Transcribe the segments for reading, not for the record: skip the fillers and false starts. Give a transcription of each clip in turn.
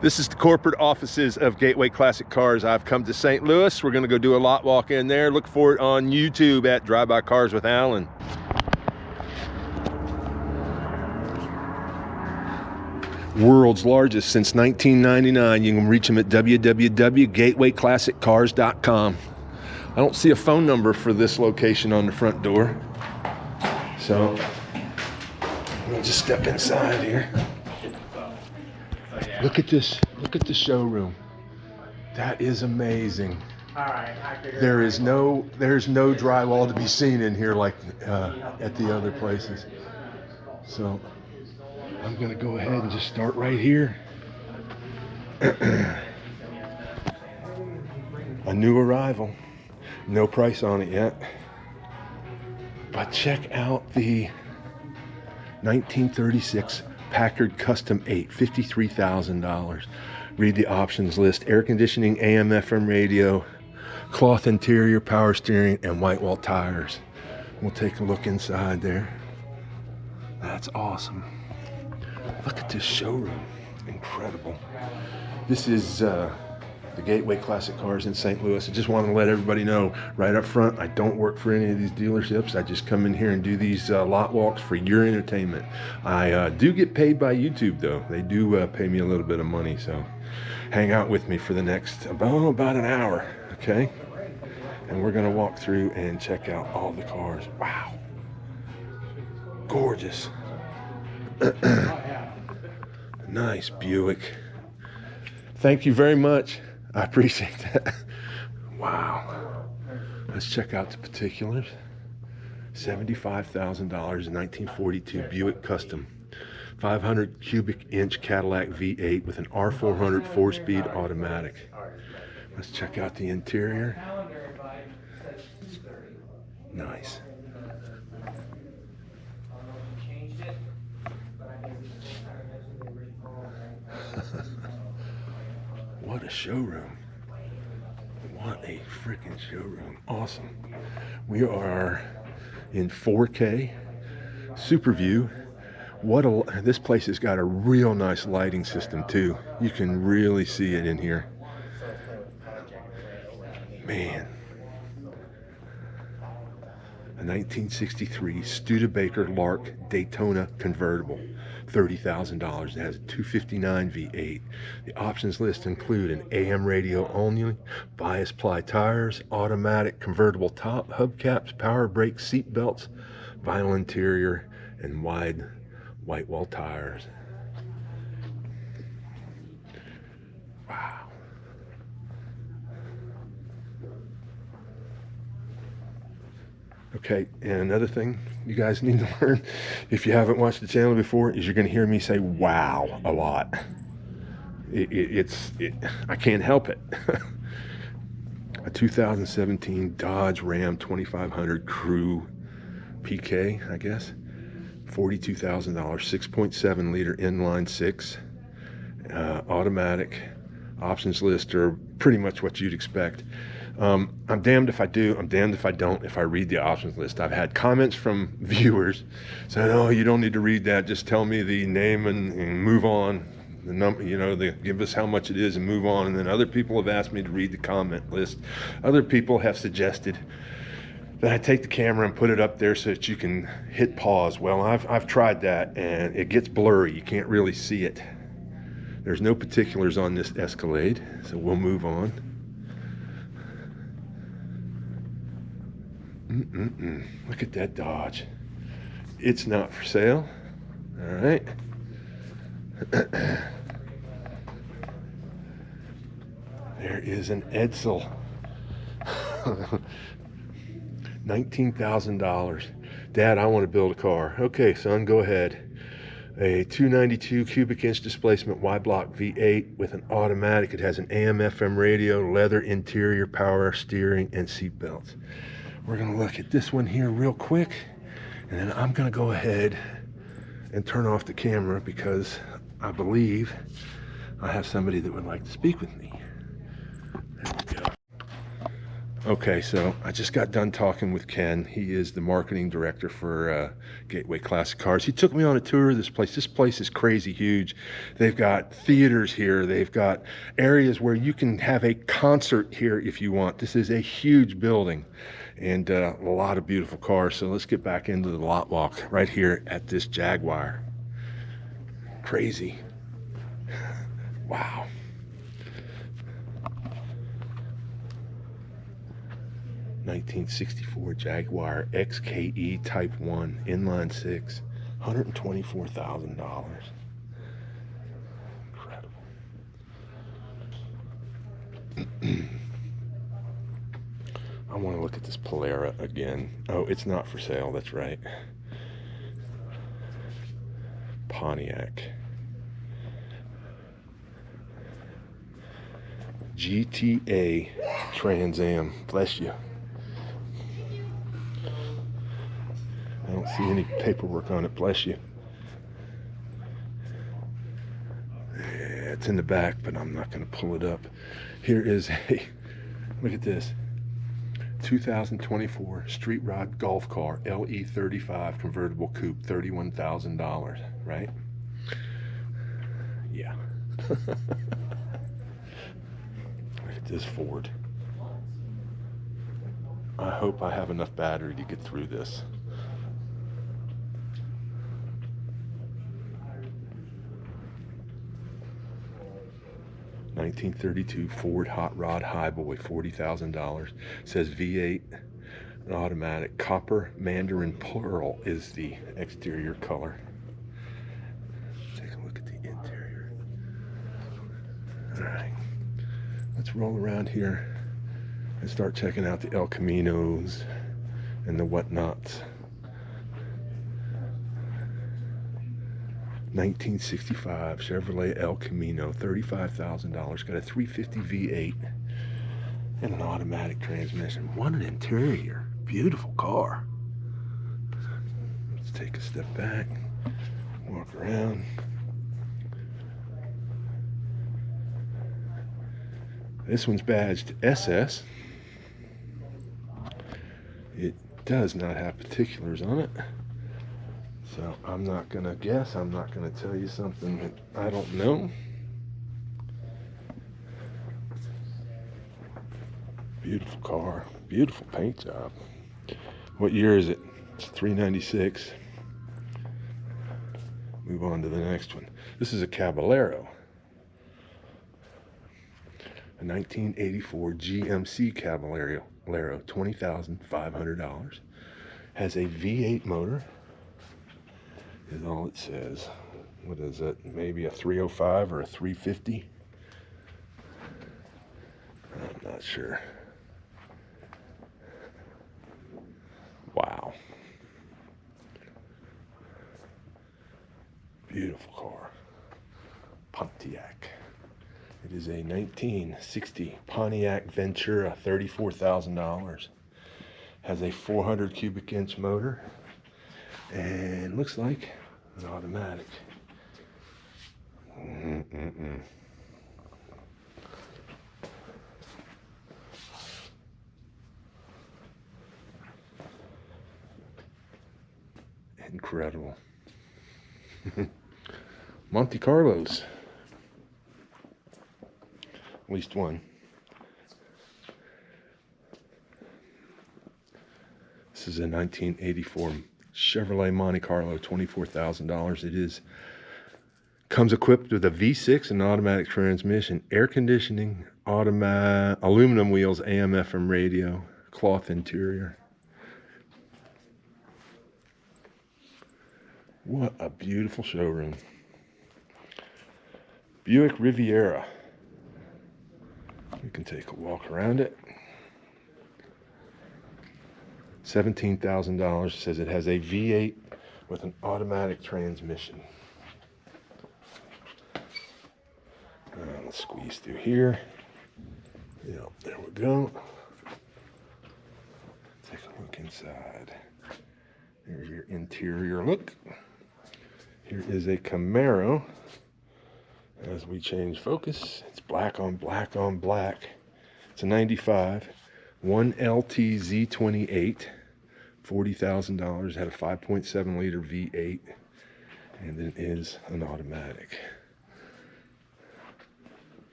This is the corporate offices of Gateway Classic Cars. I've come to St. Louis. We're going to go do a lot walk in there. Look for it on YouTube at Drive By Cars with Alan. World's largest since 1999. You can reach them at www.gatewayclassiccars.com. I don't see a phone number for this location on the front door. So we'll just step inside here. Look at this. Look at the showroom. That is amazing. There's no drywall to be seen in here like at the other places. So I'm gonna go ahead and just start right here. A new arrival. No price on it yet. But check out the 1936 Packard Custom 8, $53,000. Read the options list: air conditioning, AM, FM radio, cloth interior, power steering, and white wall tires. We'll take a look inside there. That's awesome. Look at this showroom. Incredible. This is the Gateway Classic Cars in St. Louis. I just wanted to let everybody know right up front, I don't work for any of these dealerships. I just come in here and do these lot walks for your entertainment. I do get paid by YouTube though. They do pay me a little bit of money, so hang out with me for the next about an hour, okay? And we're gonna walk through and check out all the cars. Wow, gorgeous. Nice Buick. Thank you very much. I appreciate that. Wow. Let's check out the particulars. $75,000, 1942 Buick Custom. 500 cubic inch Cadillac V8 with an R400 4-speed automatic. Let's check out the interior. Nice. What a showroom. What a freaking showroom. Awesome. We are in 4K Super View. This place has got a real nice lighting system too. You can really see it in here. Man. A 1963 Studebaker Lark Daytona convertible. $30,000. It has a 259 V8. The options list include an AM radio only, bias ply tires, automatic convertible top, hubcaps, power brakes, seat belts, vinyl interior, and wide white wall tires. Wow. Okay, and another thing you guys need to learn, if you haven't watched the channel before, is you're going to hear me say wow a lot. I can't help it. A 2017 Dodge Ram 2500 Crew PK, I guess. $42,000, 6.7 liter inline six, automatic. Options list are pretty much what you'd expect. I'm damned if I do, I'm damned if I don't, if I read the options list. I've had comments from viewers saying, oh, you don't need to read that, just tell me the name and move on. The number, you know, they give us how much it is and move on. And then other people have asked me to read the comment list. Other people have suggested that I take the camera and put it up there so that you can hit pause. Well, I've tried that and it gets blurry. You can't really see it. There's no particulars on this Escalade, so we'll move on. Look at that Dodge. It's not for sale. All right. There is an Edsel. $19,000. Dad, I want to build a car. Okay, son, go ahead. A 292 cubic inch displacement Y-block V8 with an automatic. It has an AM FM radio, leather interior, power steering, and seat belts. We're going to look at this one here real quick, and then I'm going to go ahead and turn off the camera because I believe I have somebody that would like to speak with me. There we go. Okay, so I just got done talking with Ken. He is the marketing director for Gateway Classic Cars. He took me on a tour of this place. This place is crazy huge. They've got theaters here. They've got areas where you can have a concert here if you want. This is a huge building and a lot of beautiful cars. So let's get back into the lot walk right here at this Jaguar. Crazy. Wow. 1964 Jaguar XKE Type 1 inline 6, $124,000. Incredible. I want to look at this Polara again. Oh, it's not for sale, that's right. Pontiac. GTA Trans Am. Bless you. I don't see any paperwork on it, bless you. Yeah, it's in the back, but I'm not going to pull it up. Here is a, look at this, 2024 Street Rod Golf Car, LE35 convertible coupe, $31,000, right? Yeah. Look at this Ford. I hope I have enough battery to get through this. $1932 Ford Hot Rod Highboy, $40,000. Says V8 automatic. Copper Mandarin Pearl is the exterior color. Take a look at the interior. All right, let's roll around here and start checking out the El Caminos and the whatnots. 1965 Chevrolet El Camino, $35,000. Got a 350 V8 and an automatic transmission. What an interior. Beautiful car. Let's take a step back, walk around. This one's badged SS. It does not have particulars on it. So I'm not going to guess. I'm not going to tell you something that I don't know. Beautiful car. Beautiful paint job. What year is it? It's 396. Move on to the next one. This is a Caballero. A 1984 GMC Caballero, $20,500. Has a V8 motor. Is all it says. What is it? Maybe a 305 or a 350? I'm not sure. Wow. Beautiful car. Pontiac. It is a 1960 Pontiac Ventura, $34,000. Has a 400 cubic inch motor. And looks like an automatic. Incredible. Monte Carlos. At least one. This is a 1984 Chevrolet Monte Carlo, $24,000. It comes equipped with a V6 and automatic transmission, air conditioning, aluminum wheels, AM/FM radio, cloth interior. What a beautiful showroom. Buick Riviera. We can take a walk around it. $17,000. Says it has a V8 with an automatic transmission. Let's squeeze through here. Yep, there we go. Take a look inside. There's your interior look. Here is a Camaro. As we change focus, it's black on black on black. It's a 95. One LTZ28, $40,000, had a 5.7 liter V8, and it is an automatic.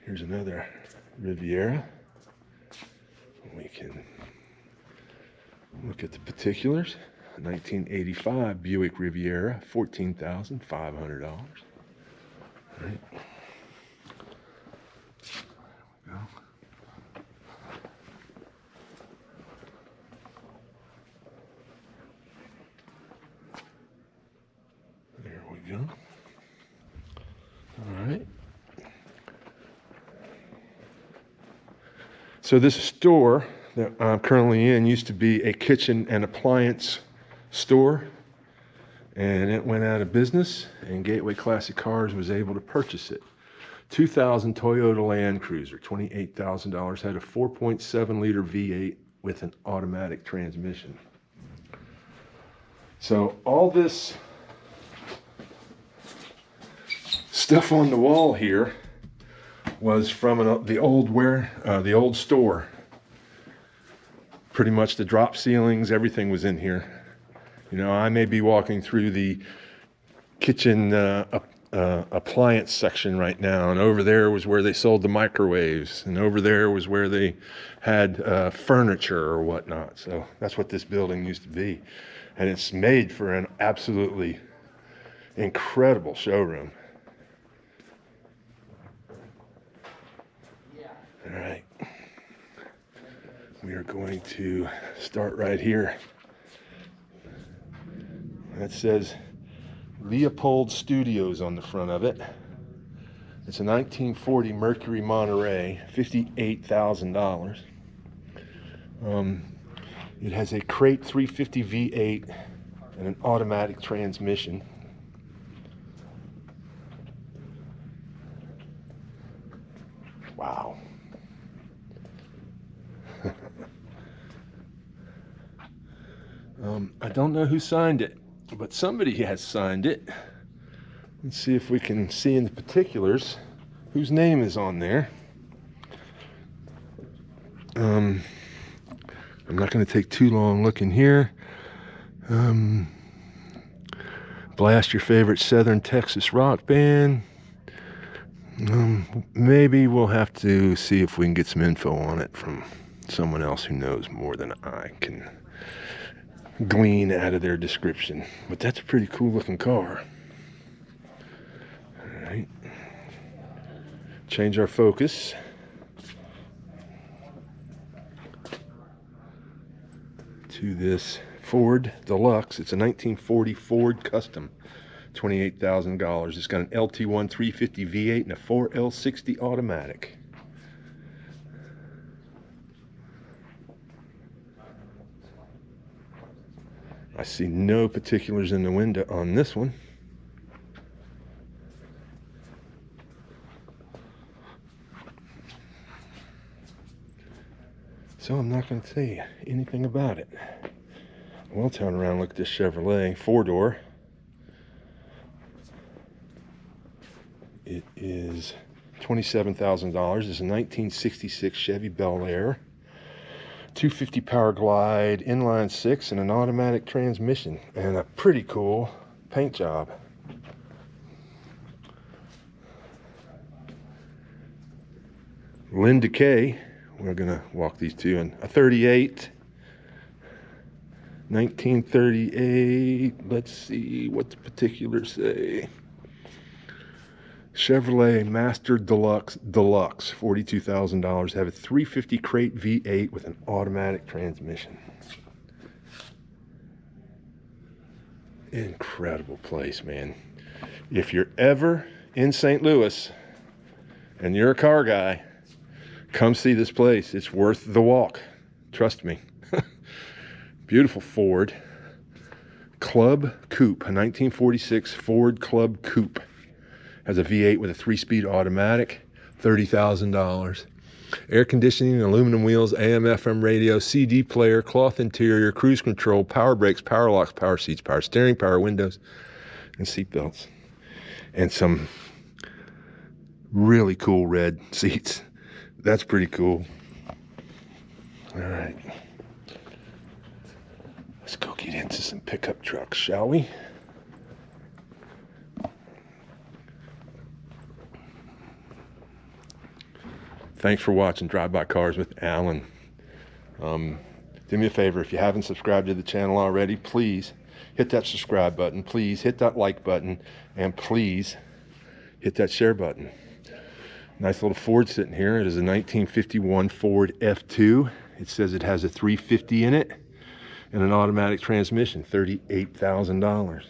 Here's another Riviera. We can look at the particulars. 1985 Buick Riviera, $14,500. All right. There we go. There we go. All right. So this store that I'm currently in used to be a kitchen and appliance store, and it went out of business, and Gateway Classic Cars was able to purchase it. 2000 Toyota Land Cruiser, $28,000, had a 4.7 liter V8 with an automatic transmission. So all this stuff on the wall here was from the old store. Pretty much the drop ceilings, everything was in here. You know, I may be walking through the kitchen appliance section right now, and over there was where they sold the microwaves, and over there was where they had furniture or whatnot. So that's what this building used to be, and it's made for an absolutely incredible showroom. All right, we are going to start right here. That says Leopold Studios on the front of it. It's a 1940 Mercury Monterey, $58,000. It has a crate 350 V8 and an automatic transmission. Wow. I don't know who signed it, but somebody has signed it. Let's see if we can see in the particulars whose name is on there. I'm not going to take too long looking here. Blast your favorite Southern Texas rock band. Maybe we'll have to see if we can get some info on it from someone else who knows more than I can glean out of their description. But that's a pretty cool looking car. All right, change our focus to this Ford Deluxe. It's a 1940 Ford Custom, $28,000. It's got an LT1 350 V8 and a 4L60 automatic. I see no particulars in the window on this one. So I'm not going to tell you anything about it. We'll turn around and look at this Chevrolet 4-door. It is $27,000. It's a 1966 Chevy Bel Air. 250 Power Glide, inline 6, and an automatic transmission, and a pretty cool paint job. Linda Kay, we're gonna walk these two in. A 38, 1938. Let's see what the particulars say. Chevrolet Master Deluxe, $42,000. Have a 350 crate V8 with an automatic transmission. Incredible place, man. If you're ever in St. Louis and you're a car guy, come see this place. It's worth the walk. Trust me. Beautiful Ford Club Coupe, a 1946 Ford Club Coupe. Has a V8 with a 3-speed automatic, $30,000. Air conditioning, aluminum wheels, AM, FM radio, CD player, cloth interior, cruise control, power brakes, power locks, power seats, power steering, power windows, and seat belts. And some really cool red seats. That's pretty cool. All right. Let's go get into some pickup trucks, shall we? Thanks for watching Drive By Cars with Alan. Do me a favor, if you haven't subscribed to the channel already, please hit that subscribe button, please hit that like button, and please hit that share button. Nice little Ford sitting here. It is a 1951 Ford F2. It says it has a 350 in it and an automatic transmission, $38,000.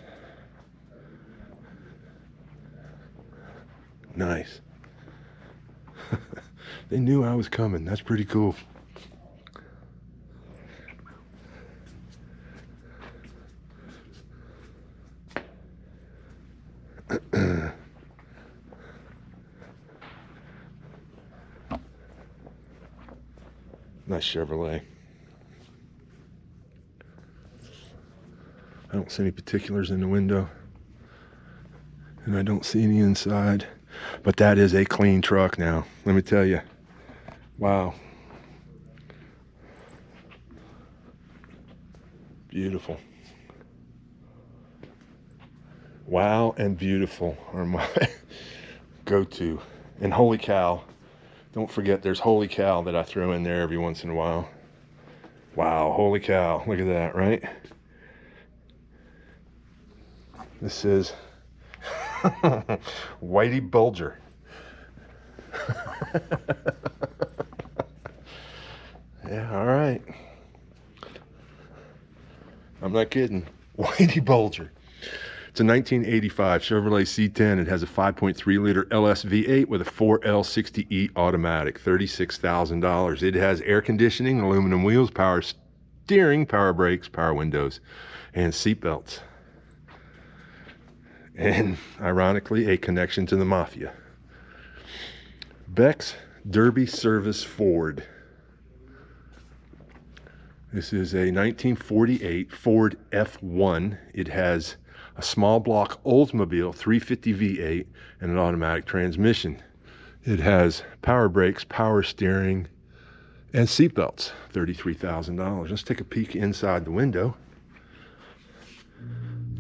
Nice. They knew I was coming. That's pretty cool. Nice Chevrolet. I don't see any particulars in the window, and I don't see any inside, but that is a clean truck now, let me tell you. Wow. Beautiful. Wow and beautiful are my go-to. And holy cow. Don't forget there's holy cow that I throw in there every once in a while. Wow, holy cow. Look at that, right? This is Whitey Bulger. Yeah, all right. I'm not kidding. Whitey Bulger. It's a 1985 Chevrolet C10. It has a 5.3 liter LS V8 with a 4L60E automatic, $36,000. It has air conditioning, aluminum wheels, power steering, power brakes, power windows, and seat belts. And ironically, a connection to the mafia. Beck's Derby Service Ford. This is a 1948 Ford F1. It has a small block Oldsmobile 350 V8 and an automatic transmission. It has power brakes, power steering, and seat belts. $33,000. Let's take a peek inside the window.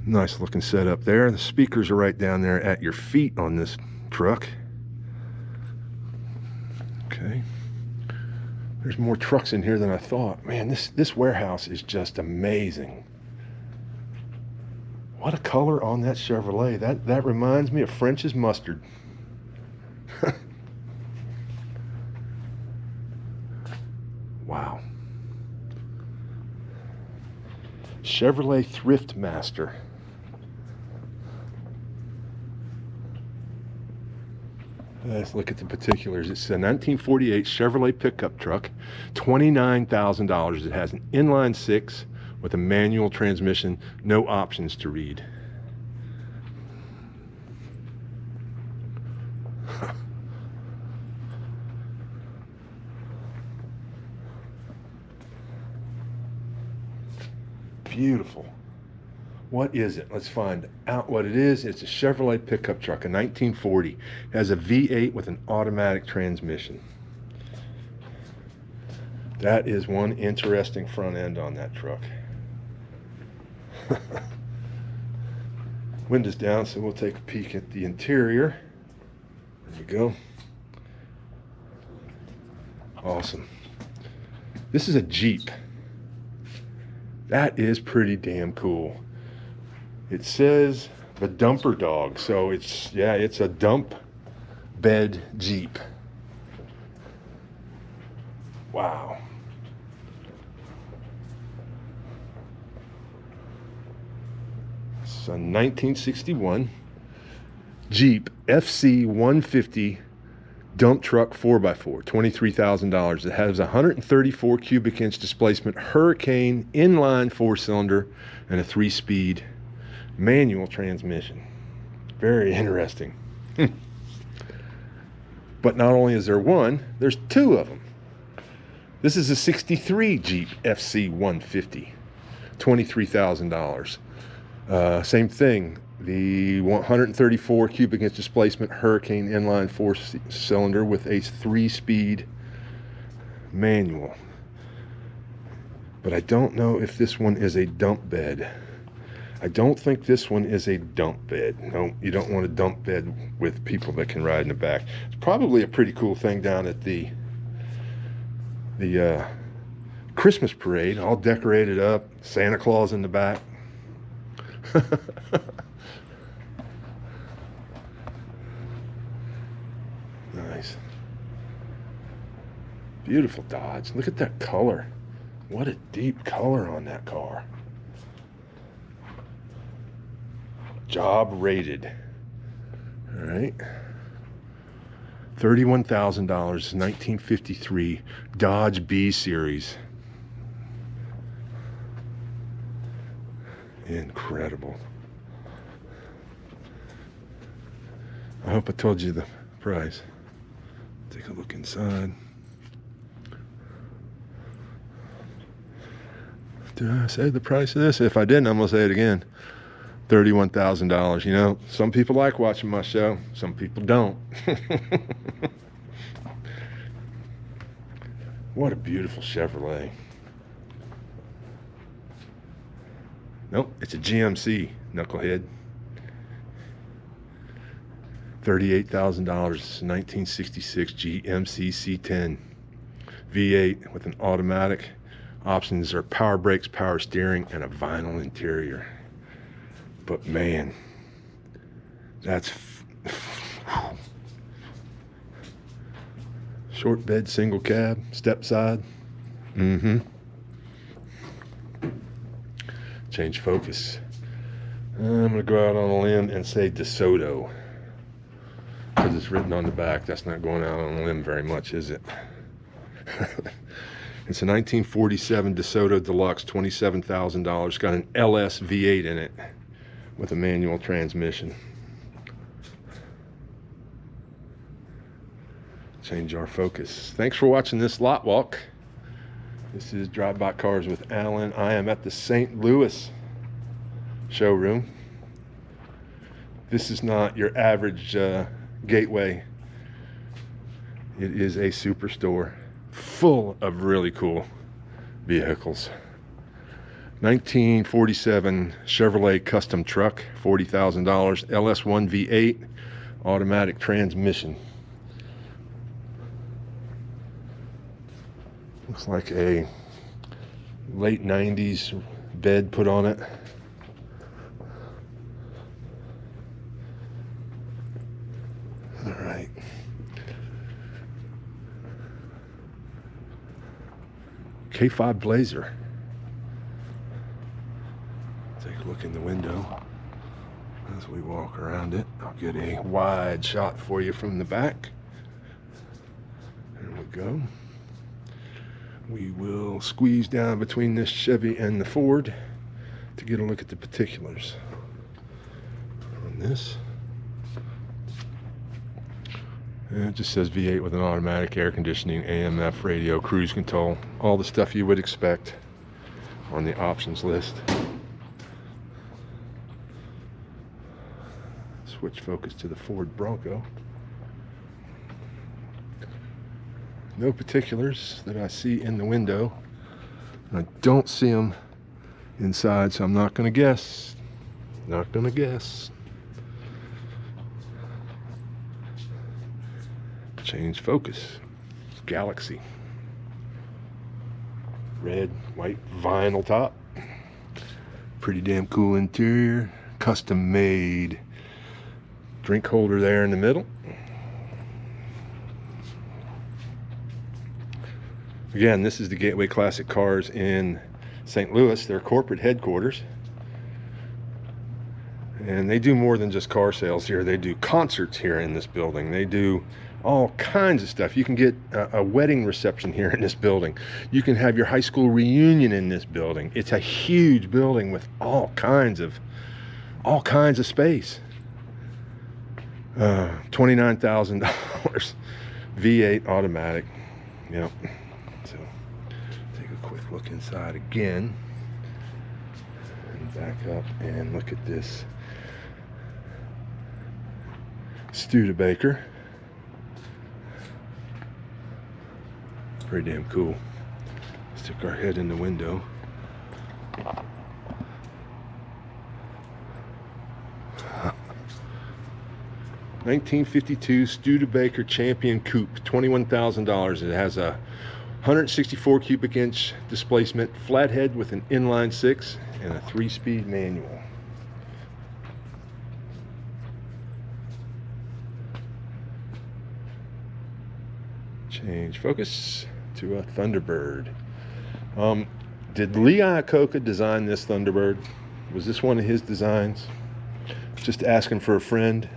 Nice looking setup there. The speakers are right down there at your feet on this truck. Okay. There's more trucks in here than I thought. Man, this warehouse is just amazing. What a color on that Chevrolet. That reminds me of French's mustard. Wow. Chevrolet Thrift Master. Let's look at the particulars. It's a 1948 Chevrolet pickup truck, $29,000. It has an inline six with a manual transmission, no options to read. Beautiful. What is it? Let's find out what it is. It's a Chevrolet pickup truck, a 1940. It has a V8 with an automatic transmission. That is one interesting front end on that truck. Windows down, so we'll take a peek at the interior. There we go. Awesome. This is a Jeep. That is pretty damn cool. It says the dumper dog, so it's a dump bed Jeep. Wow. It's a 1961 Jeep FC 150 dump truck 4x4, $23,000. It has 134 cubic inch displacement, Hurricane inline 4-cylinder, and a 3-speed manual transmission. Very interesting. But not only is there one, there's two of them. This is a 63 Jeep FC 150, $23,000. Same thing, the 134 cubic inch displacement Hurricane inline 4-cylinder with a 3-speed manual. But I don't know if this one is a dump bed. I don't think this one is a dump bed. No, you don't want a dump bed with people that can ride in the back. It's probably a pretty cool thing down at the Christmas parade, all decorated up, Santa Claus in the back. Nice. Beautiful Dodge. Look at that color. What a deep color on that car. Job rated. All right. $31,000, 1953 Dodge B Series. Incredible. I hope I told you the price. Take a look inside. Did I say the price of this? If I didn't, I'm gonna say it again. $31,000. You know, some people like watching my show, some people don't. What a beautiful Chevrolet. Nope, it's a GMC, knucklehead. $38,000, 1966 GMC C10 V8 with an automatic. Options are power brakes, power steering, and a vinyl interior. But man, that's short bed, single cab, step side. Change focus. I'm gonna go out on a limb and say DeSoto, because it's written on the back. That's not going out on a limb very much, is it? It's a 1947 DeSoto Deluxe, $27,000. Got an LS V8 in it with a manual transmission. Change our focus. Thanks for watching this lot walk. This is Drive By Cars with Alan. I am at the St. Louis showroom. This is not your average gateway. It is a superstore full of really cool vehicles. 1947 Chevrolet custom truck, $40,000, LS1 V8, automatic transmission. Looks like a late 90s bed put on it. All right. K5 Blazer. Take a look in the window as we walk around it. I'll get a wide shot for you from the back. There we go. We will squeeze down between this Chevy and the Ford to get a look at the particulars on this. And it just says V8 with an automatic, air conditioning, AM/FM radio, cruise control, all the stuff you would expect on the options list. Switch focus to the Ford Bronco. No particulars that I see in the window. I don't see them inside, so I'm not going to guess. Not going to guess. Change focus. Galaxy. Red, white vinyl top. Pretty damn cool interior. Custom made. Drink holder there in the middle. Again, this is the Gateway Classic Cars in St. Louis, their corporate headquarters. And they do more than just car sales here. They do concerts here in this building. They do all kinds of stuff. You can get a wedding reception here in this building. You can have your high school reunion in this building. It's a huge building with all kinds of space. $29,000 V8 automatic. Yep. So take a quick look inside again and back up and look at this Studebaker. Pretty damn cool. Let's Stick our head in the window. (1952) Studebaker Champion Coupe, $21,000. It has a 164 cubic inch displacement, flathead with an inline 6 and a 3-speed manual. Change focus to a Thunderbird. Did Lee Iacocca design this Thunderbird? Was this one of his designs? Just asking for a friend.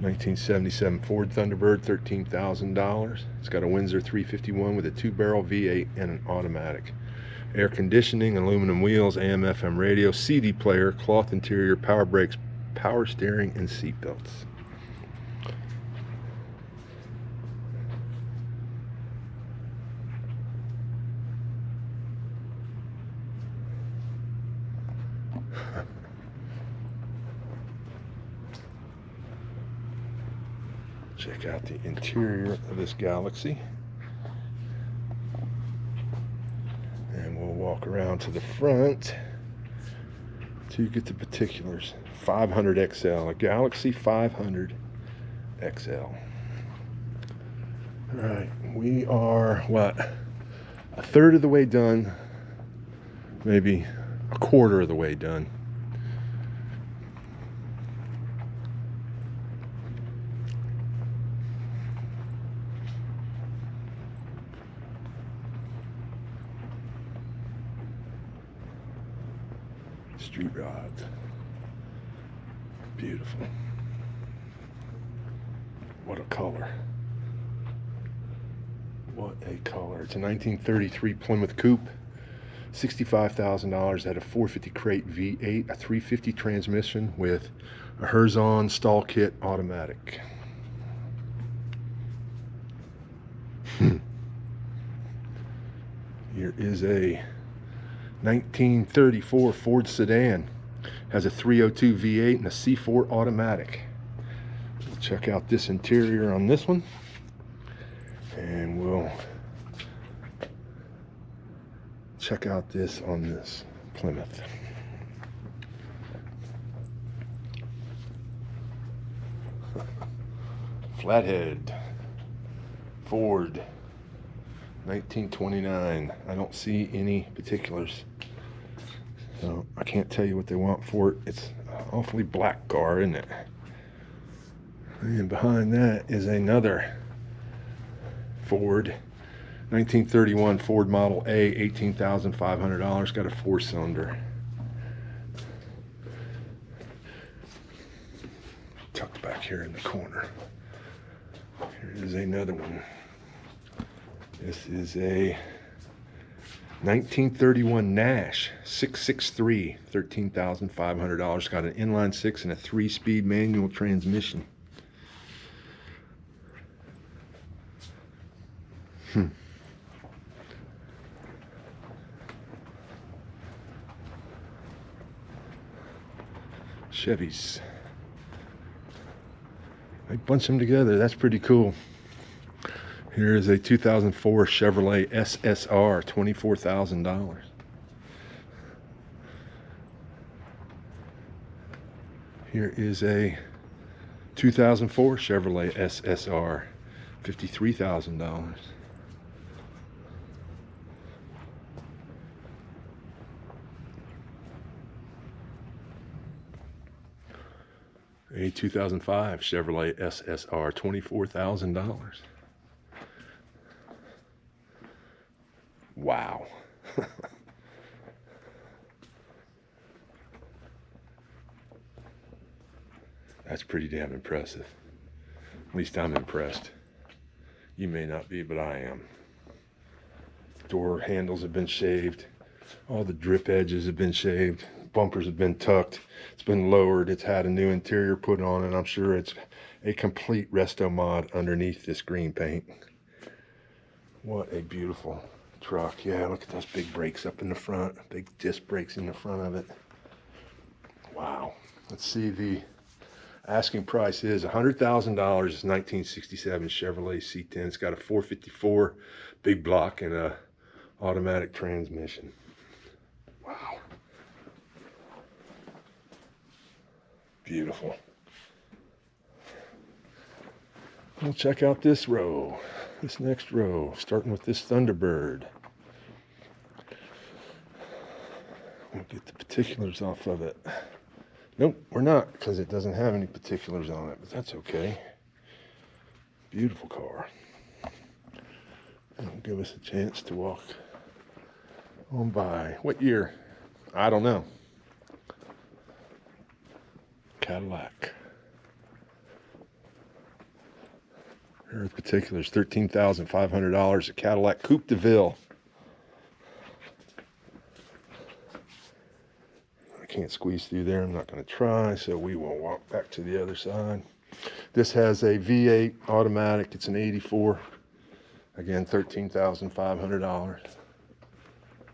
(1977) Ford Thunderbird, $13,000. It's got a Windsor 351 with a 2-barrel V8 and an automatic. Air conditioning, aluminum wheels, AM/FM radio, CD player, cloth interior, power brakes, power steering, and seat belts. Check out the interior of this Galaxy. And we'll walk around to the front to get the particulars. 500 XL, a Galaxy 500 XL. Alright, we are, what, a third of the way done, maybe a quarter of the way done. Street rods. Beautiful. What a color. What a color. It's a 1933 Plymouth Coupe. $65,000. Had a 450 crate V8, a 350 transmission with a Herzon stall kit automatic. Here is a 1934 Ford sedan. Has a 302 V8 and a C4 automatic. We'll check out this interior on this one, and we'll check out this on this Plymouth. Flathead Ford 1929. I don't see any particulars, so I can't tell you what they want for it. It's an awfully black car, isn't it? And behind that is another Ford 1931 Ford Model A, $18,500. Got a 4-cylinder. Tucked back here in the corner. Here is another one. This is a 1931 Nash 663, $13,500. Got an inline 6 and a 3-speed manual transmission. Chevys. They bunch them together. That's pretty cool. Here is a 2004 Chevrolet SSR, $24,000. Here is a 2004 Chevrolet SSR, $53,000. A 2005 Chevrolet SSR, $24,000. Wow. That's pretty damn impressive. At least I'm impressed. You may not be, but I am. Door handles have been shaved. All the drip edges have been shaved. Bumpers have been tucked. It's been lowered. It's had a new interior put on, and I'm sure it's a complete resto mod underneath this green paint. What a beautiful truck. Yeah, look at those big brakes up in the front. Big disc brakes in the front of it. Wow. Let's see, the asking price is $100,000. It's 1967 Chevrolet C10. It's got a 454 big block and a automatic transmission. Wow. Beautiful. We'll check out this row, this next row, starting with this Thunderbird. We'll get the particulars off of it. Nope, we're not, because it doesn't have any particulars on it, but that's okay. Beautiful car. It'll give us a chance to walk on by. What year? I don't know. Cadillac. Here are the particulars. $13,500. A Cadillac Coupe de Ville. I can't squeeze through there. I'm not going to try, so we will walk back to the other side. This has a V8 automatic. It's an 84. Again, $13,500.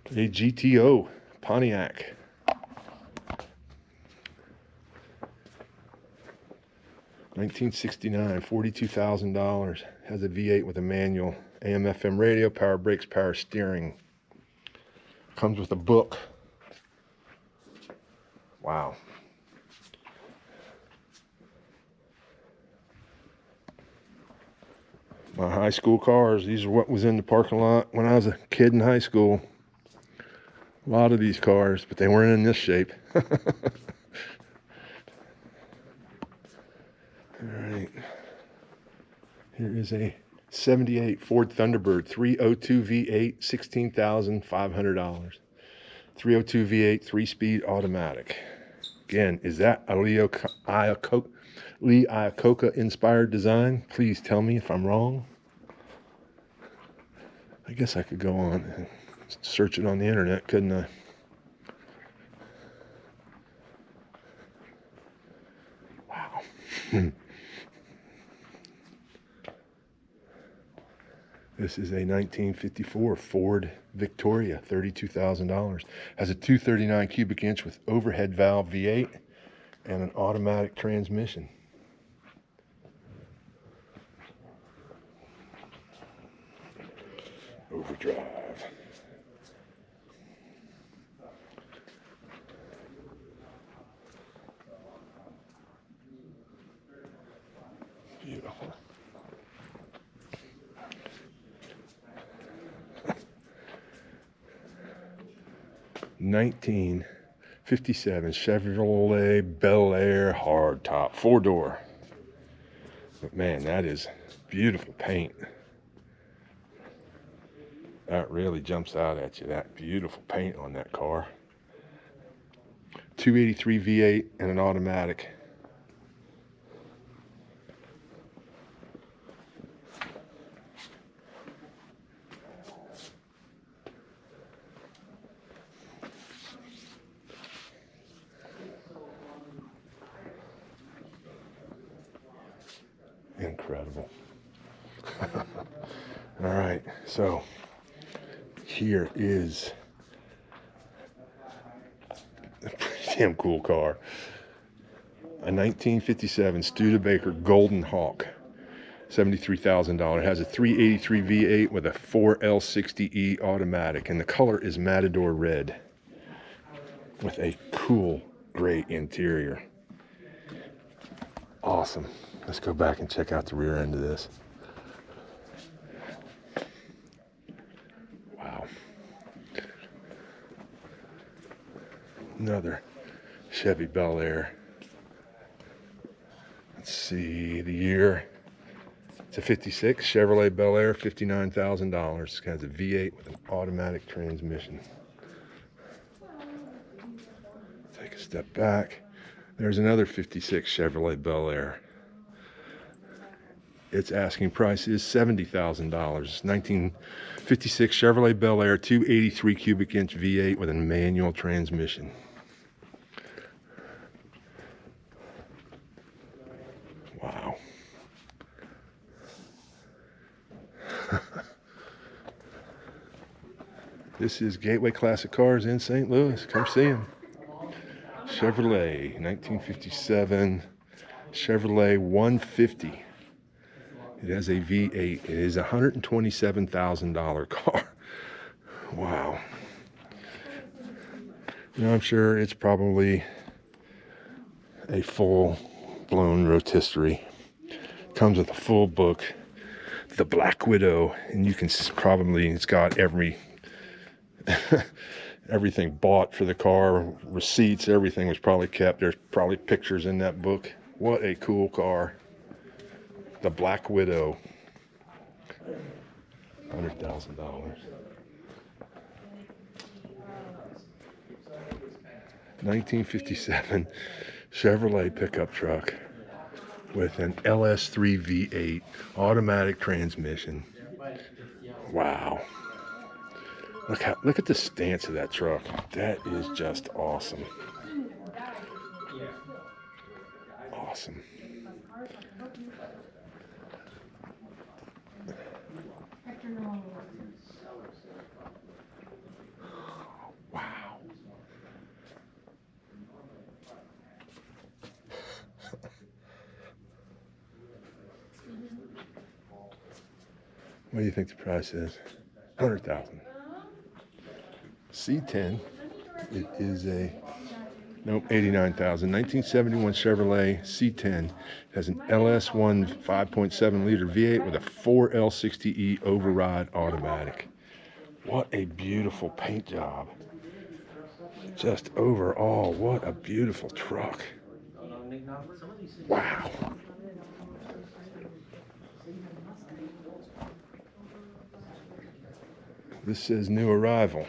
A GTO Pontiac. $1969, $42,000. Has a V8 with a manual, AM/FM radio, power brakes, power steering. Comes with a book. Wow. My high school cars, these are what was in the parking lot when I was a kid in high school. A lot of these cars, but they weren't in this shape. Alright, here is a 78 Ford Thunderbird 302 V8, $16,500. 302 V8, 3-speed automatic. Again, is that a Lee Iacocca inspired design? Please tell me if I'm wrong. I guess I could go on and search it on the internet, couldn't I? Wow. This is a 1954 Ford Victoria, $32,000. Has a 239 cubic inch with overhead valve V8 and an automatic transmission. Overdrive. Beautiful. $1957 Chevrolet Bel Air hardtop, 4-door. But man, that is beautiful paint. That really jumps out at you, that beautiful paint on that car. 283 V8 and an automatic. Incredible. All right, so here is a pretty damn cool car. A 1957 Studebaker Golden Hawk, $73,000. It has a 383 V8 with a 4L60E automatic, and the color is Matador Red with a cool gray interior. Awesome. Let's go back and check out the rear end of this. Wow. Another Chevy Bel Air. Let's see the year. It's a 56 Chevrolet Bel Air, $59,000. It has a V8 with an automatic transmission. Take a step back. There's another 56 Chevrolet Bel Air. Its asking price is $70,000. 1956 Chevrolet Bel Air, 283 cubic inch V8 with a manual transmission. Wow. This is Gateway Classic Cars in St. Louis. Come see them. Chevrolet 1957 Chevrolet 150. It has a V8. It is a $127,000 car. Wow. You know, I'm sure it's probably a full-blown rotisserie. Comes with a full book, The Black Widow, and you can probably, it's got everything bought for the car, receipts, everything was probably kept. There's probably pictures in that book. What a cool car. The Black Widow. $100,000. 1957 Chevrolet pickup truck with an LS3 V8 automatic transmission. Wow. Look at the stance of that truck. That is just awesome. Awesome. Wow. What do you think the price is? $100,000. C10. It is a nope, $89,000. 1971 Chevrolet C10 has an LS1 5.7 liter V8 with a 4L60E override automatic. What a beautiful paint job. Just overall, what a beautiful truck. Wow. This says new arrival.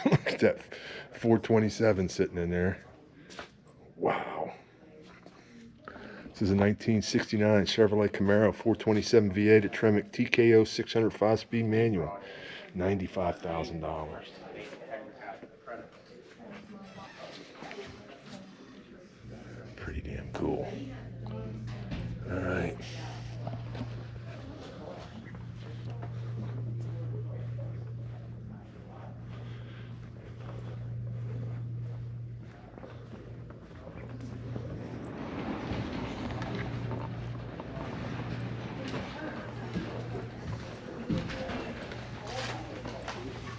Look at that 427 sitting in there. Wow. This is a 1969 Chevrolet Camaro 427 V8 at Tremec TKO 600 5-speed manual. $95,000. Pretty damn cool. All right.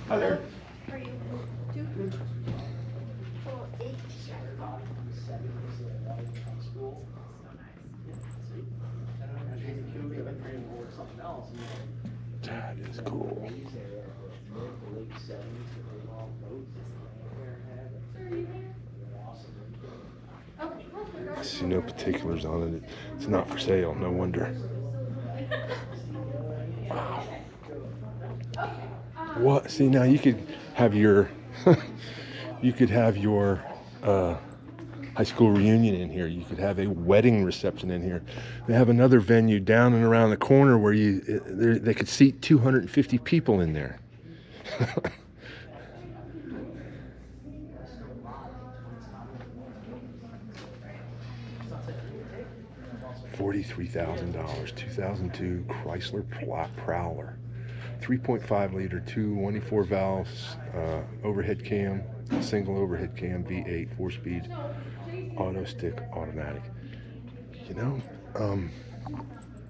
Hi there. Are you two? Well, 8. That is cool. I see no particulars on it. It's not for sale, no wonder. Wow. What? See, now you could have your high school reunion in here. You could have a wedding reception in here. They have another venue down and around the corner where they could seat 250 people in there. $43,000, 2002 Chrysler Prowler. 3.5 liter, 224 valves, overhead cam, single overhead cam, V8, 4-speed, auto stick, automatic. You know,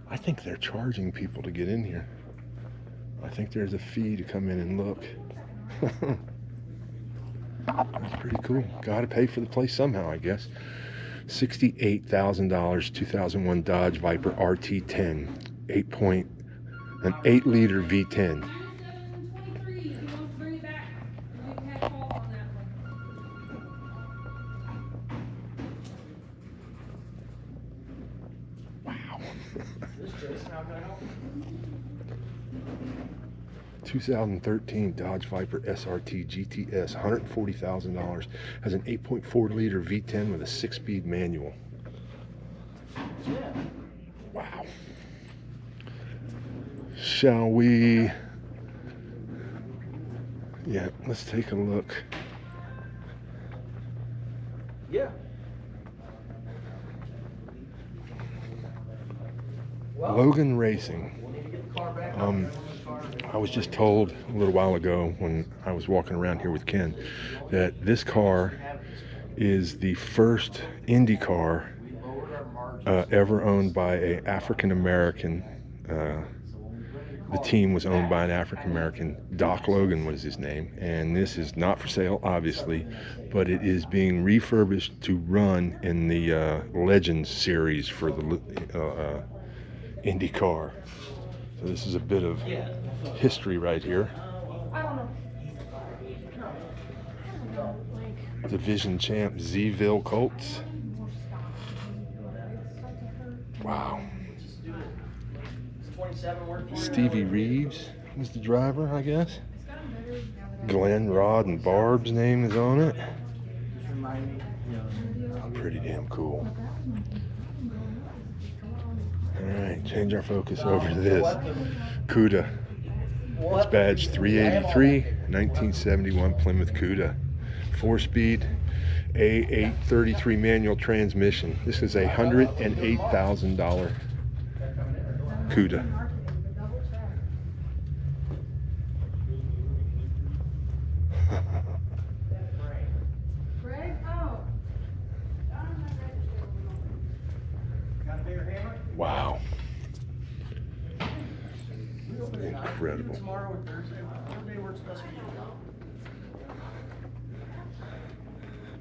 I think they're charging people to get in here. I think there's a fee to come in and look. That's pretty cool. Gotta pay for the place somehow, I guess. $68,000, 2001 Dodge Viper RT10, an 8-liter V10. Wow. 2013 Dodge Viper SRT GTS, $140,000. Has an 8.4-liter V10 with a 6-speed manual. Wow. Shall we? Yeah, let's take a look. Yeah. Logan Racing. I was just told a little while ago when I was walking around here with Ken that this car is the first Indy car ever owned by an African American. The team was owned by an African American. Doc Logan was his name, and this is not for sale, obviously, but it is being refurbished to run in the Legends series for the Indy car. So this is a bit of history right here. Division champ Zeville Colts. Wow. Stevie Reeves was the driver, I guess. Glenn, Rod, and Barb's name is on it. Pretty damn cool. Alright, change our focus over to this. Cuda. It's badge 383, 1971 Plymouth Cuda. 4-speed A833 manual transmission. This is a $108,000 Cuda. Wow. Incredible.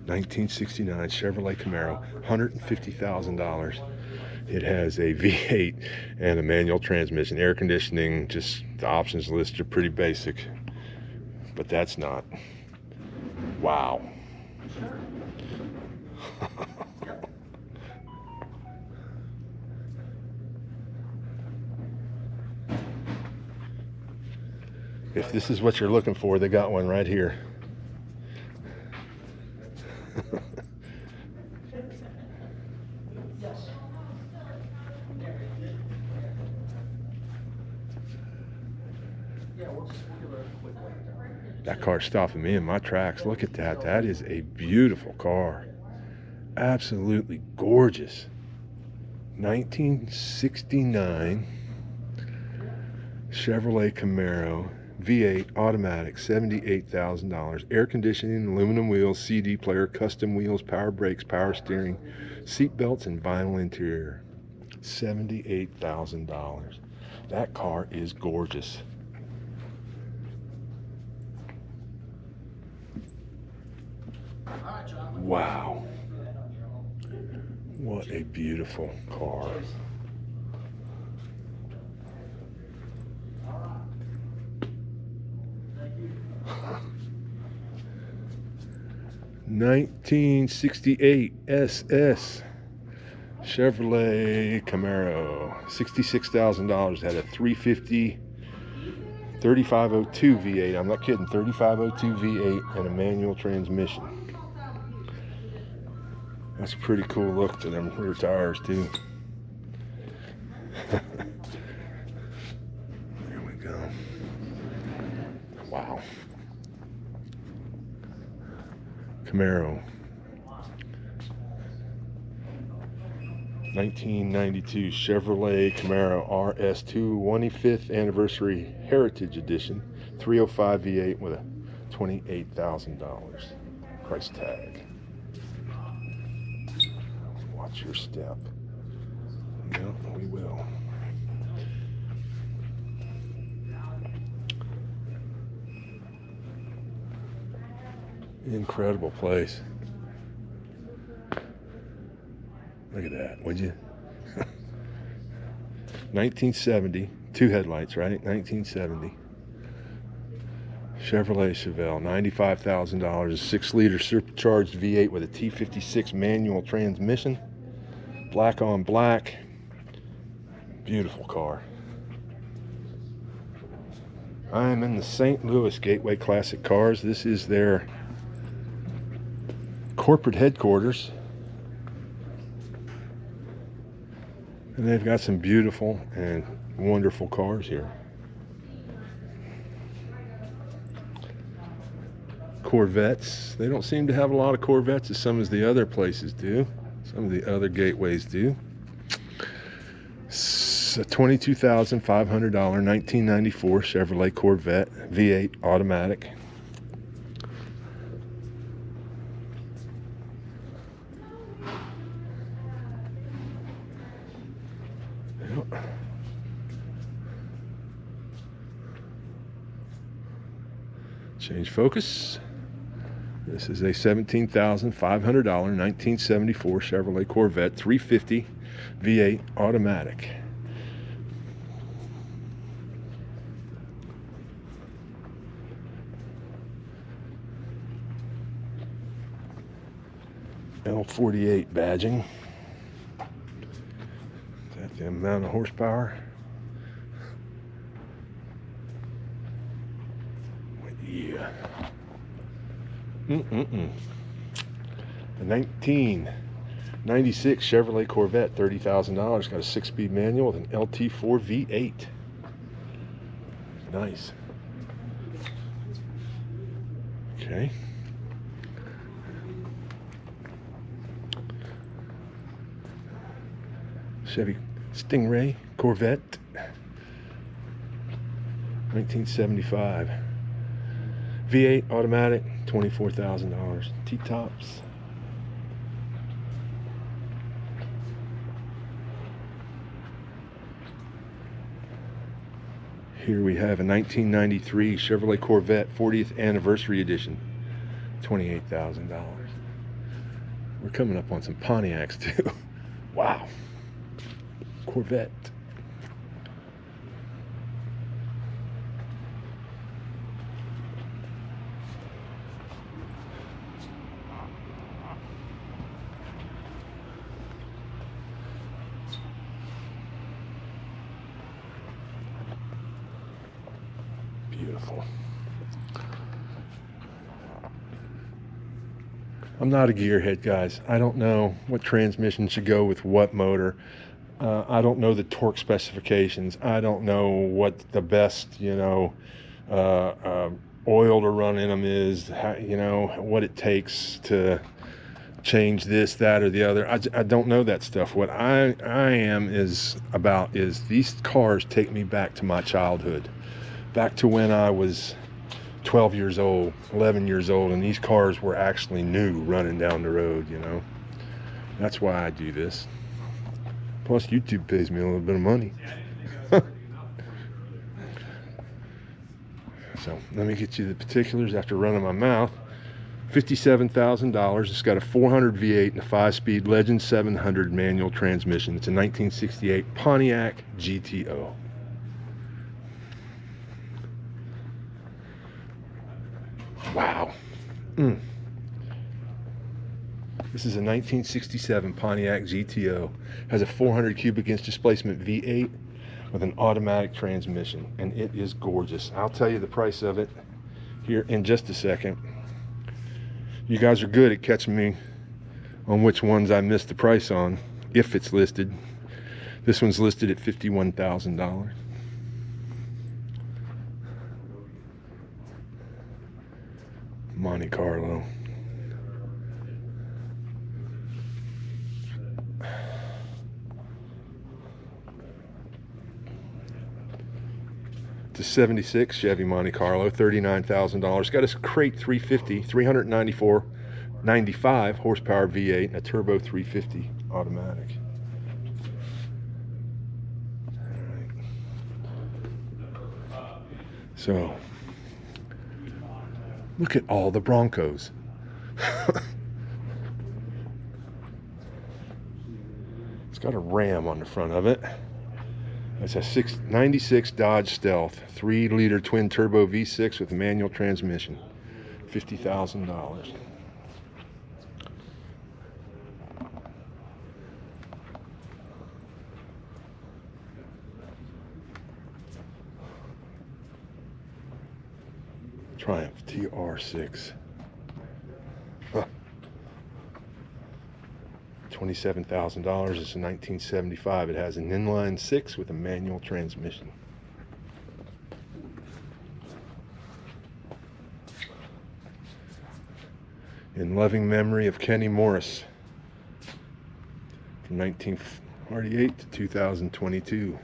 1969 Chevrolet Camaro, $150,000. It has a V8 and a manual transmission, air conditioning. Just the options list are pretty basic, but that's not. Wow. If this is what you're looking for, they got one right here. That car's stopping me in my tracks. Look at that. That is a beautiful car. Absolutely gorgeous. 1969 Chevrolet Camaro V8 automatic, $78,000. Air conditioning, aluminum wheels, CD player, custom wheels, power brakes, power steering, seat belts, and vinyl interior. $78,000. That car is gorgeous. Wow. What a beautiful car. $1968 SS Chevrolet Camaro, $66,000. Had a 350 3502 V8. I'm not kidding, 3502 V8 and a manual transmission. That's a pretty cool look to them rear tires too. There we go. Wow. Camaro. 1992 Chevrolet Camaro RS2 25th Anniversary Heritage Edition, 305 V8 with a $28,000 price tag. Watch your step. No, we will. Incredible place. Look at that, would you? 1970, two headlights, right? 1970. Chevrolet Chevelle, $95,000, a 6-liter supercharged V8 with a T56 manual transmission. Black on black. Beautiful car. I am in the St. Louis Gateway Classic Cars. This is their corporate headquarters. And they've got some beautiful and wonderful cars here. Corvettes. They don't seem to have a lot of Corvettes as some of the other places do. Some of the other gateways do. It's a $22,500 1994 Chevrolet Corvette V8 automatic. Change focus. This is a $17,500 1974 Chevrolet Corvette 350 V8 automatic. L48 badging. Is that the amount of horsepower? Yeah. A 1996 Chevrolet Corvette, $30,000. Got a 6-speed manual with an LT4 V8. Nice. Okay. Chevy Stingray Corvette, 1975. V8 automatic, $24,000. T-tops. Here we have a 1993 Chevrolet Corvette 40th Anniversary Edition, $28,000. We're coming up on some Pontiacs too. Wow. Corvette. Beautiful. I'm not a gearhead, guys. I don't know what transmission should go with what motor. I don't know the torque specifications. I don't know what the best, oil to run in them is, what it takes to change this, that, or the other. I don't know that stuff. What I am is these cars take me back to my childhood, back to when I was 12 years old, 11 years old, and these cars were actually new running down the road, That's why I do this. Plus, YouTube pays me a little bit of money. So, let me get you the particulars after running my mouth. $57,000. It's got a 400 V8 and a 5-speed Legend 700 manual transmission. It's a 1968 Pontiac GTO. Wow. This is a 1967 Pontiac GTO. Has a 400 cubic inch displacement V8 with an automatic transmission, and it is gorgeous. I'll tell you the price of it here in just a second. You guys are good at catching me on which ones I missed the price on, if it's listed. This one's listed at $51,000. Monte Carlo. It's a 76 Chevy Monte Carlo, $39,000. Got a crate 350, 95 horsepower V8, and a turbo 350 automatic. So, look at all the Broncos. It's got a Ram on the front of it. It's a 96 Dodge Stealth, 3-liter twin turbo V6 with a manual transmission, $50,000. Triumph TR6. Huh. $27,000. It's a 1975. It has an inline 6 with a manual transmission. In loving memory of Kenny Morris, from 1948 to 2022.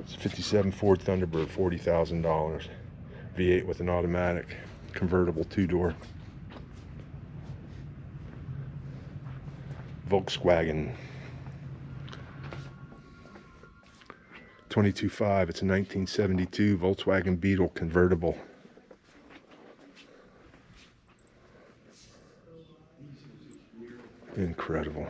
It's a 57 Ford Thunderbird, $40,000. V8 with an automatic, convertible 2-door. Volkswagen. 22.5. It's a 1972 Volkswagen Beetle convertible. Incredible.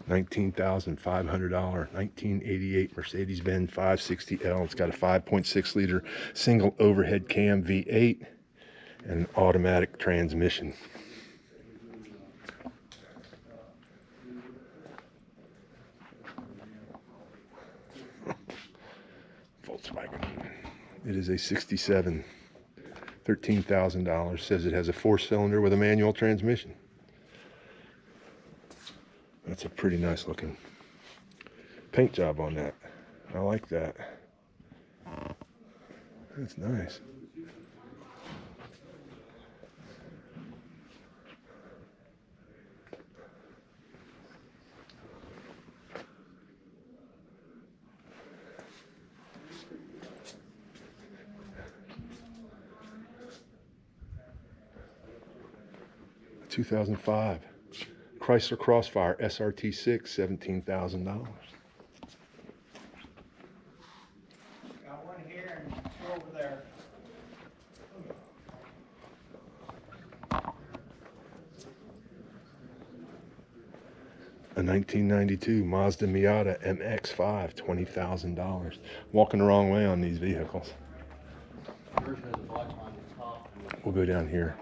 $19,500 1988 Mercedes-Benz 560L. It's got a 5.6 liter single overhead cam V8 and an automatic transmission. Volkswagen. It is a 67, $13,000. Says it has a 4-cylinder with a manual transmission. That's a pretty nice looking paint job on that. I like that. That's nice. A 2005 Chrysler Crossfire SRT6, $17,000. Got one here and two over there. A 1992 Mazda Miata MX-5, $20,000. Walking the wrong way on these vehicles. We'll go down here,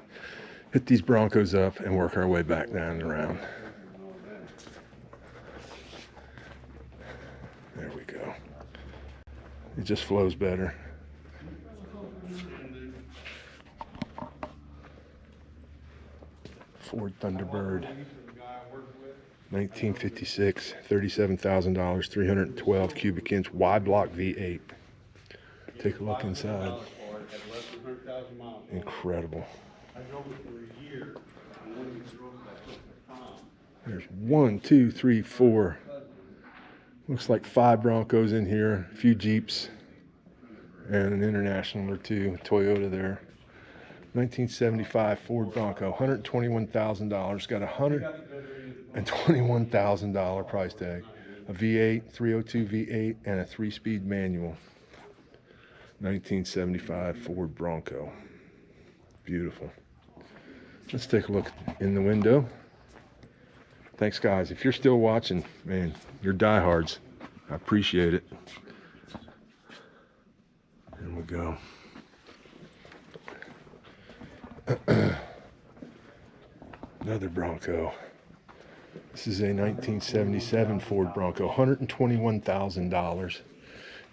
hit these Broncos up, and work our way back down and around. There we go. It just flows better. Ford Thunderbird, 1956, $37,000, 312 cubic inch Y-block V8. Take a look inside. Incredible. There's 1, 2, 3, 4. Looks like 5 Broncos in here, a few Jeeps, and an International or 2, Toyota there. 1975 Ford Bronco, $121,000. Got a $121,000 price tag. A V8, 302 V8, and a 3-speed manual. 1975 Ford Bronco. Beautiful. Let's take a look in the window. Thanks, guys. If you're still watching, man, you're diehards. I appreciate it. There we go. Another Bronco. This is a 1977 Ford Bronco, $121,000.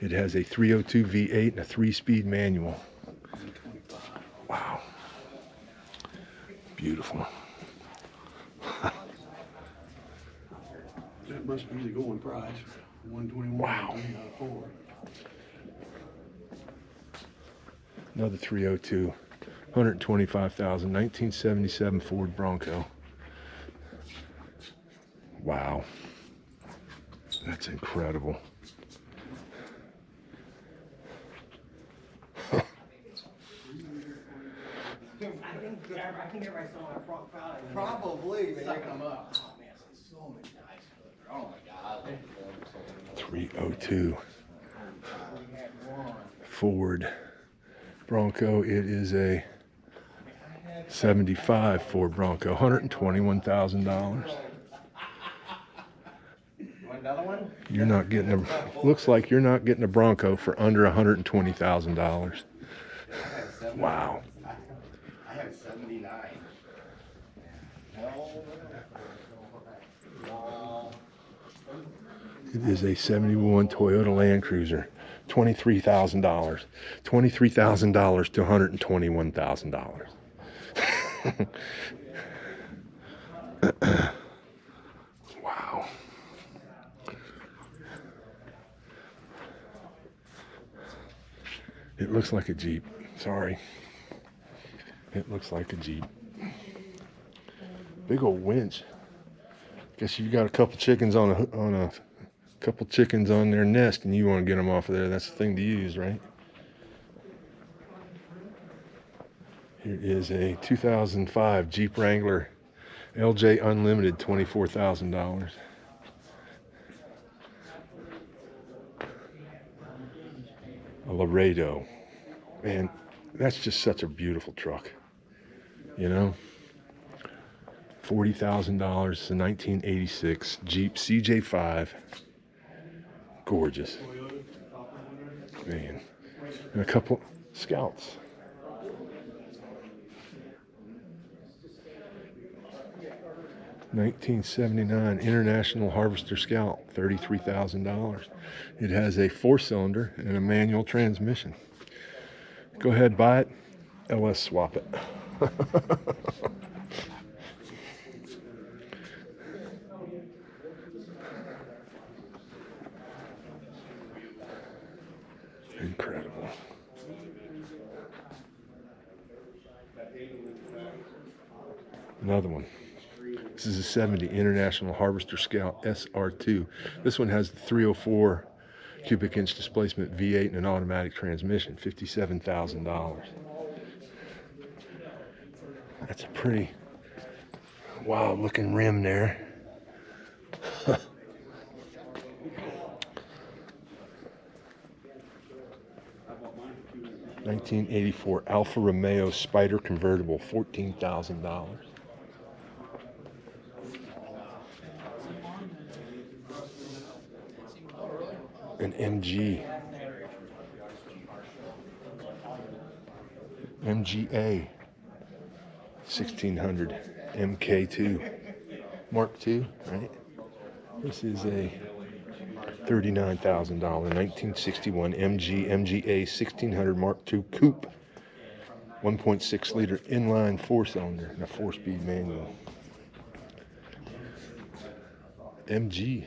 It has a 302 V8 and a 3-speed manual. Wow. Beautiful. That must be the going price. 121. Wow. 3 out of 4. Another 302, $125,000, 1977 Ford Bronco. Wow. That's incredible. I think everybody saw my front crowd. Probably, man. Suck 'em up. Oh, man, so many nice colors. Oh, my God. 302 Ford Bronco. It is a 75 Ford Bronco, $121,000. Want another one? You're not getting a, looks like you're not getting a Bronco for under $120,000. Wow. I have 79. It is a 71 Toyota Land Cruiser, $23,000. $23,000 to $121,000. Wow. It looks like a Jeep. Sorry. It looks like a Jeep. Big old winch. Guess you got a couple chickens on a couple chickens on their nest and you want to get them off of there. That's the thing to use, right? Here is a 2005 Jeep Wrangler LJ Unlimited, $24,000. A Laredo. Man, that's just such a beautiful truck. You know? $40,000. It's a 1986 Jeep CJ5. Gorgeous. Man. And a couple Scouts. $1979 International Harvester Scout, $33,000. It has a 4-cylinder and a manual transmission. Go ahead, buy it. LS swap it. Incredible. Another one. This is a 70 International Harvester Scout SR2. This one has the 304 cubic inch displacement V8 and an automatic transmission, $57,000. That's a pretty wild looking rim there. 1984 Alfa Romeo Spider convertible, $14,000. An MGA 1600 MK2 Mark II, right? This is a $39,000 1961 MGA 1600 Mark II coupe, 1.6 liter inline 4-cylinder and a 4-speed manual. MG,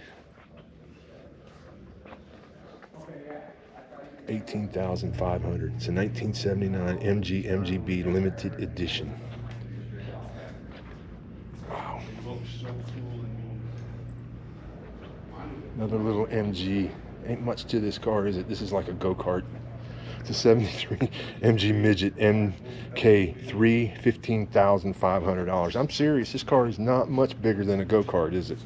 $18,500. It's a 1979 MGB limited edition. Wow. Another little MG. Ain't much to this car, is it? This is like a go-kart. It's a 73 MG Midget MK3, $15,500. I'm serious. This car is not much bigger than a go-kart, is it?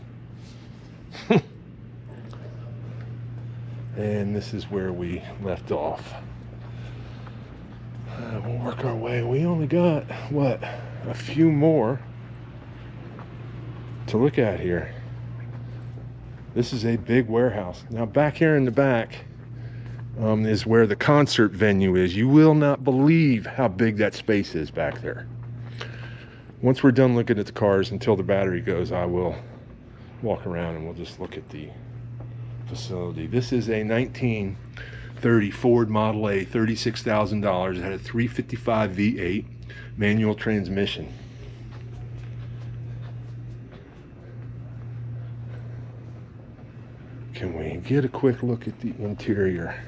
And this is where we left off. We'll work our way. We only got, what, a few more to look at here. This is a big warehouse. Now back here in the back is where the concert venue is. You will not believe how big that space is back there. Once we're done looking at the cars, until the battery goes, I will walk around and we'll just look at the facility. This is a 1930 Ford Model A, $36,000. It had a 355 V8 manual transmission. Can we get a quick look at the interior?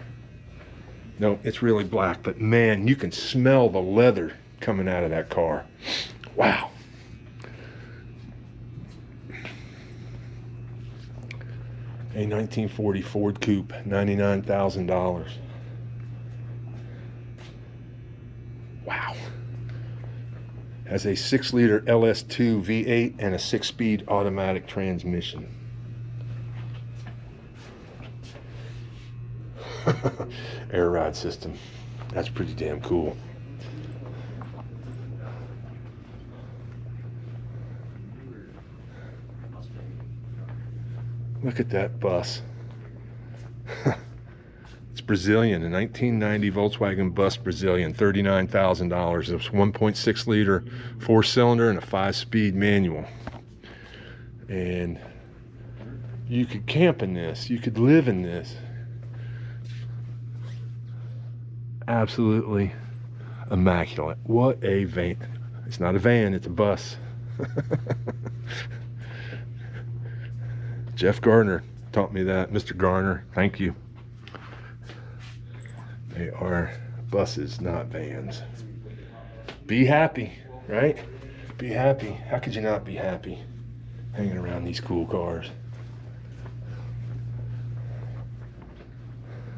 No, it's really black, but man, you can smell the leather coming out of that car. Wow. A 1940 Ford Coupe, $99,000. Wow. Has a 6-liter LS2 V8 and a 6-speed automatic transmission. Air ride system. That's pretty damn cool. Look at that bus. It's Brazilian, a 1990 Volkswagen Bus Brazilian, $39,000. It's 1.6 liter 4-cylinder and a 5-speed manual. And you could camp in this. You could live in this. Absolutely immaculate. What a van. It's not a van, it's a bus. Jeff Garner taught me that. Mr. Garner, thank you. They are buses, not vans. Be happy, right? Be happy. How could you not be happy hanging around these cool cars?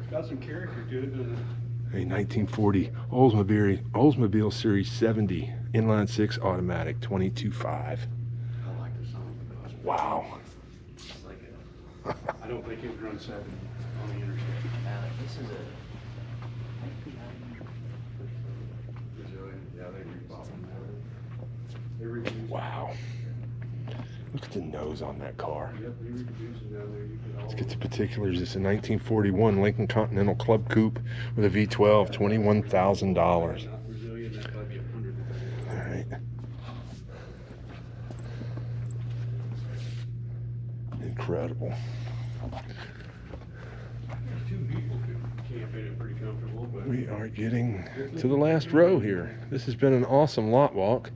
It's got some character to it, doesn't it? A 1940 Oldsmobile Series 70 inline 6 automatic, $22,500. don't think it would run 70 on the interstate. This is a. Yeah, they repop them now. They reproduce. Wow. Look at the nose on that car. Yep, they reproduce them down there. You can Let's get the particulars. It's a 1941 Lincoln Continental Club Coupe with a V12, $21,000. All Not Brazilian, that might be 100. right. Incredible. Two people could camp in it pretty comfortable, but We are getting to the last row here. This has been an awesome lot walk.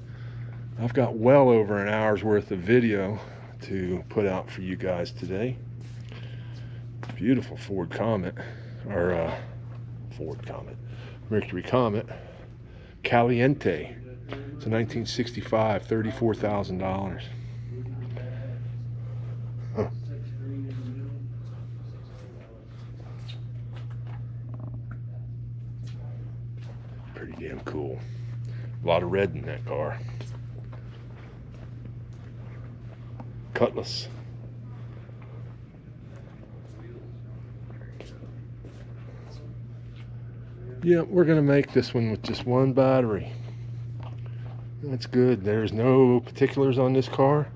I've got well over an hour's worth of video to put out for you guys today. Beautiful Ford Comet, or Ford Comet, Mercury Comet, Caliente. It's a 1965, $34,000. Huh. Pretty damn cool. A lot of red in that car. Cutlass. Yeah, we're gonna make this one with just one battery. That's good. There's no particulars on this car,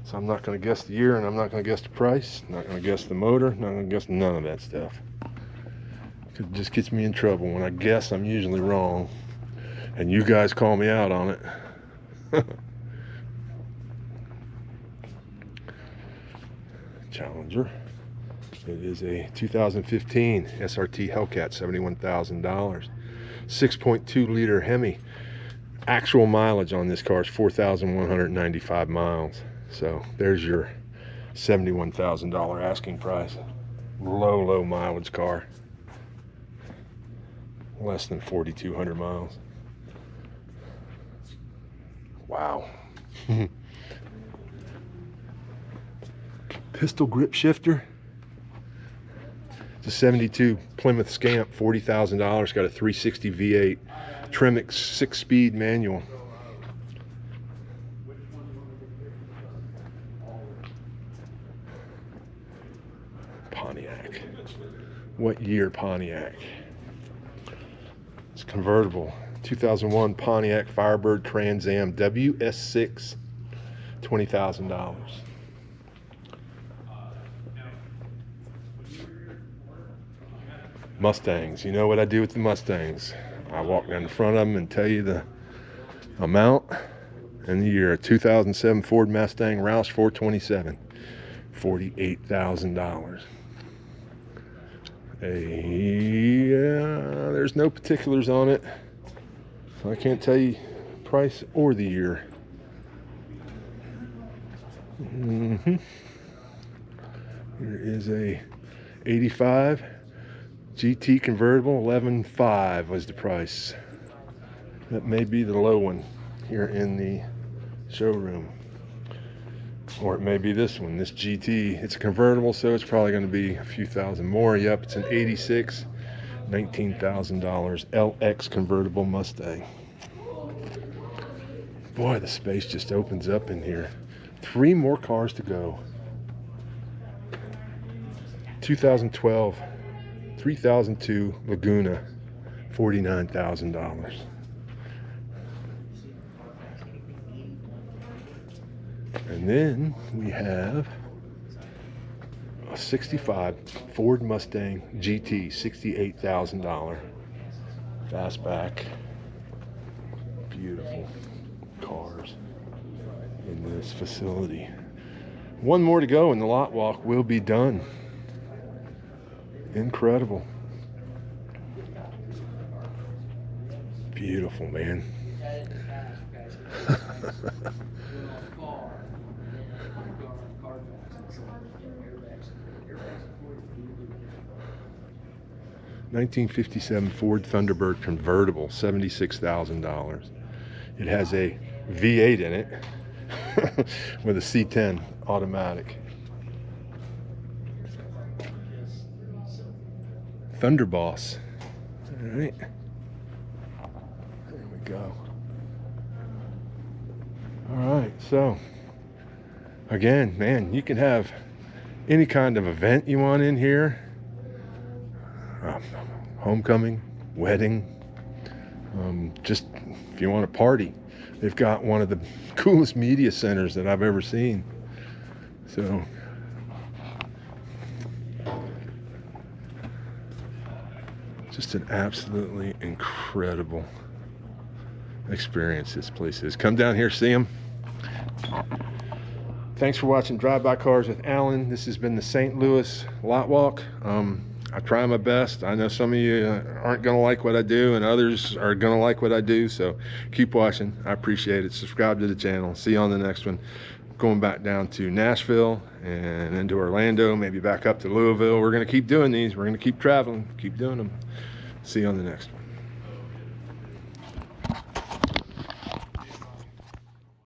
so I'm not gonna guess the year, and I'm not gonna guess the price, not gonna guess the motor, not gonna guess none of that stuff. It just gets me in trouble. When I guess, I'm usually wrong, and you guys call me out on it. Challenger. It is a 2015 SRT Hellcat, $71,000. 6.2 liter Hemi. Actual mileage on this car is 4,195 miles. So there's your $71,000 asking price. Low mileage car. Less than 4,200 miles. Wow. Pistol grip shifter. It's a 72 Plymouth Scamp, $40,000. Got a 360 V8. Tremix 6-speed manual. Pontiac. What year Pontiac? It's convertible. 2001 Pontiac Firebird Trans Am WS6. $20,000. Mustangs. You know what I do with the Mustangs? I walk down the front of them and tell you the amount and the year. 2007 Ford Mustang Roush 427, $48,000. There's no particulars on it, so I can't tell you price or the year. Here is a 85 GT convertible. 11.5 was the price. That may be the low one here in the showroom, or it may be this one, this GT. It's a convertible, so it's probably going to be a few thousand more. Yep, it's an 86, $19,000 LX convertible Mustang. Boy, the space just opens up in here. 3 more cars to go. 2012 3002 Laguna, $49,000. And then we have a 65 Ford Mustang GT, $68,000. Fastback. Beautiful cars in this facility. One more to go and the lot walk will be done. Incredible. Beautiful, man. 1957 Ford Thunderbird convertible, $76,000. It has a V8 in it with a C10 automatic. Thunderboss. All right. There we go. All right. So, again, man, you can have any kind of event you want in here. Homecoming, wedding, just if you want to party. They've got one of the coolest media centers that I've ever seen. So just an absolutely incredible experience this place is. Come down here, see them. Thanks for watching Drive By Cars with Alan. This has been the St. Louis Lot Walk. I try my best. I know some of you aren't going to like what I do, and others are going to like what I do, so keep watching. I appreciate it. Subscribe to the channel. See you on the next one. Going back down to Nashville and into Orlando, maybe back up to Louisville. We're going to keep doing these. We're going to keep traveling, keep doing them. See you on the next one.